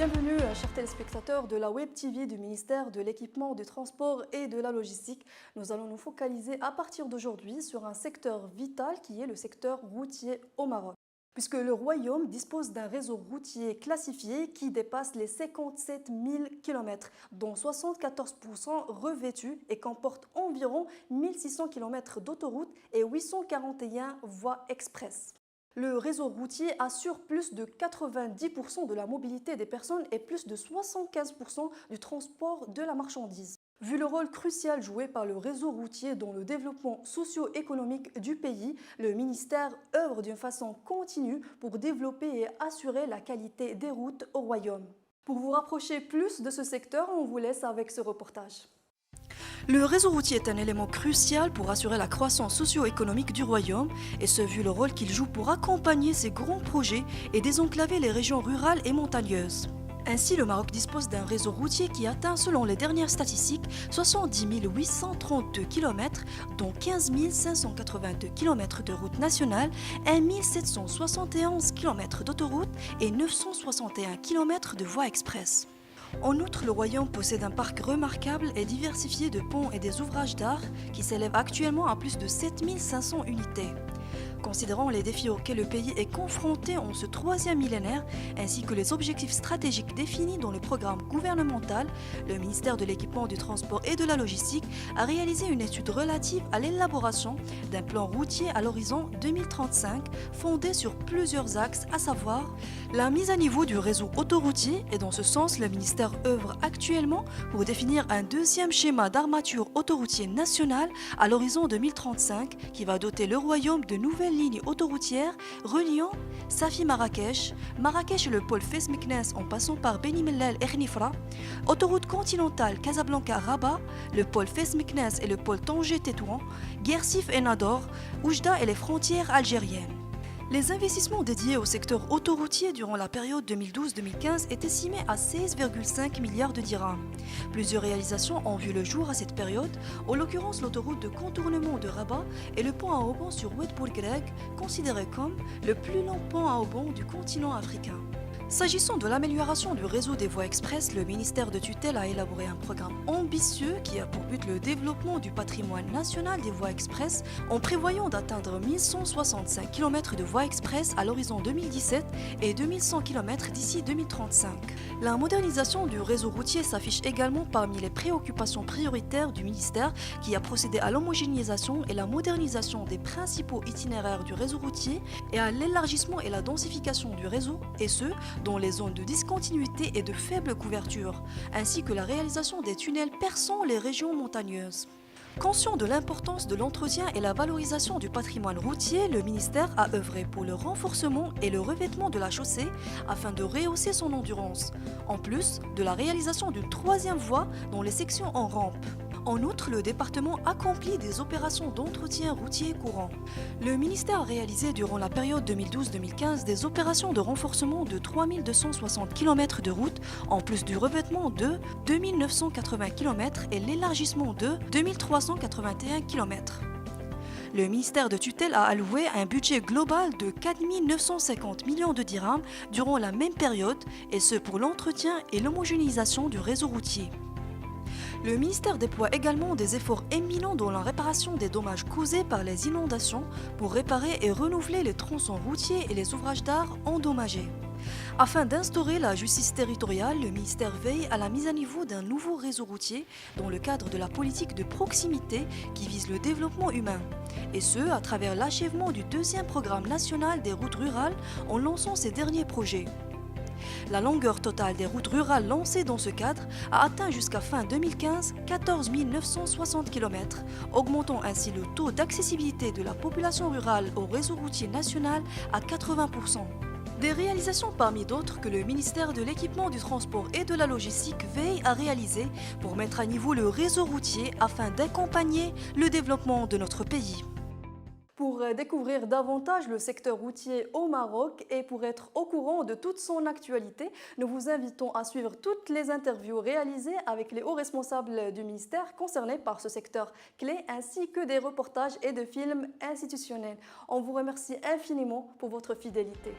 Bienvenue, chers téléspectateurs de la Web TV du ministère de l'Équipement, du Transport et de la Logistique. Nous allons nous focaliser à partir d'aujourd'hui sur un secteur vital qui est le secteur routier au Maroc. Puisque le Royaume dispose d'un réseau routier classifié qui dépasse les 57 000 km, dont 74% revêtus et comporte environ 1600 km d'autoroutes et 841 voies express. Le réseau routier assure plus de 90% de la mobilité des personnes et plus de 75% du transport de la marchandise. Vu le rôle crucial joué par le réseau routier dans le développement socio-économique du pays, le ministère œuvre d'une façon continue pour développer et assurer la qualité des routes au Royaume. Pour vous rapprocher plus de ce secteur, on vous laisse avec ce reportage. Le réseau routier est un élément crucial pour assurer la croissance socio-économique du Royaume, et ce vu le rôle qu'il joue pour accompagner ces grands projets et désenclaver les régions rurales et montagneuses. Ainsi, le Maroc dispose d'un réseau routier qui atteint, selon les dernières statistiques, 70 832 km, dont 15 582 km de routes nationales, 1 771 km d'autoroutes et 961 km de voies express. En outre, le Royaume possède un parc remarquable et diversifié de ponts et des ouvrages d'art qui s'élèvent actuellement à plus de 7500 unités. Considérant les défis auxquels le pays est confronté en ce troisième millénaire, ainsi que les objectifs stratégiques définis dans le programme gouvernemental, le ministère de l'Équipement, du Transport et de la Logistique a réalisé une étude relative à l'élaboration d'un plan routier à l'horizon 2035, fondé sur plusieurs axes, à savoir la mise à niveau du réseau autoroutier, et dans ce sens, le ministère œuvre actuellement pour définir un deuxième schéma d'armature autoroutier national à l'horizon 2035 qui va doter le Royaume de nouvelles lignes autoroutières reliant Safi-Marrakech, Marrakech et le pôle Fès-Meknès en passant par Beni Mellal et Khnifra, autoroute continentale Casablanca-Rabat, le pôle Fès-Meknès et le pôle Tanger-Tétouan, Guersif et Nador, Oujda et les frontières algériennes. Les investissements dédiés au secteur autoroutier durant la période 2012-2015 est estimé à 16,5 milliards de dirhams. Plusieurs réalisations ont vu le jour à cette période, en l'occurrence l'autoroute de contournement de Rabat et le pont à haubans sur Oued Bourguelag, considéré comme le plus long pont à haubans du continent africain. S'agissant de l'amélioration du réseau des voies express, le ministère de tutelle a élaboré un programme ambitieux qui a pour but le développement du patrimoine national des voies express en prévoyant d'atteindre 1165 km de voies express à l'horizon 2017 et 2100 km d'ici 2035. La modernisation du réseau routier s'affiche également parmi les préoccupations prioritaires du ministère qui a procédé à l'homogénéisation et la modernisation des principaux itinéraires du réseau routier et à l'élargissement et la densification du réseau, et ce, dans les zones de discontinuité et de faible couverture, ainsi que la réalisation des tunnels perçant les régions montagneuses. Conscient de l'importance de l'entretien et la valorisation du patrimoine routier, le ministère a œuvré pour le renforcement et le revêtement de la chaussée afin de rehausser son endurance, en plus de la réalisation d'une troisième voie dans les sections en rampe. En outre, le département accomplit des opérations d'entretien routier courant. Le ministère a réalisé durant la période 2012-2015 des opérations de renforcement de 3260 km de route, en plus du revêtement de 2980 km et l'élargissement de 2381 km. Le ministère de tutelle a alloué un budget global de 4 950 millions de dirhams durant la même période, et ce pour l'entretien et l'homogénéisation du réseau routier. Le ministère déploie également des efforts éminents dans la réparation des dommages causés par les inondations pour réparer et renouveler les tronçons routiers et les ouvrages d'art endommagés. Afin d'instaurer la justice territoriale, le ministère veille à la mise à niveau d'un nouveau réseau routier dans le cadre de la politique de proximité qui vise le développement humain. Et ce, à travers l'achèvement du deuxième programme national des routes rurales en lançant ces derniers projets. La longueur totale des routes rurales lancées dans ce cadre a atteint jusqu'à fin 2015 14 960 km, augmentant ainsi le taux d'accessibilité de la population rurale au réseau routier national à 80%. Des réalisations parmi d'autres que le ministère de l'Équipement, du Transport et de la Logistique veille à réaliser pour mettre à niveau le réseau routier afin d'accompagner le développement de notre pays. Pour découvrir davantage le secteur routier au Maroc et pour être au courant de toute son actualité, nous vous invitons à suivre toutes les interviews réalisées avec les hauts responsables du ministère concernés par ce secteur clé, ainsi que des reportages et de films institutionnels. On vous remercie infiniment pour votre fidélité.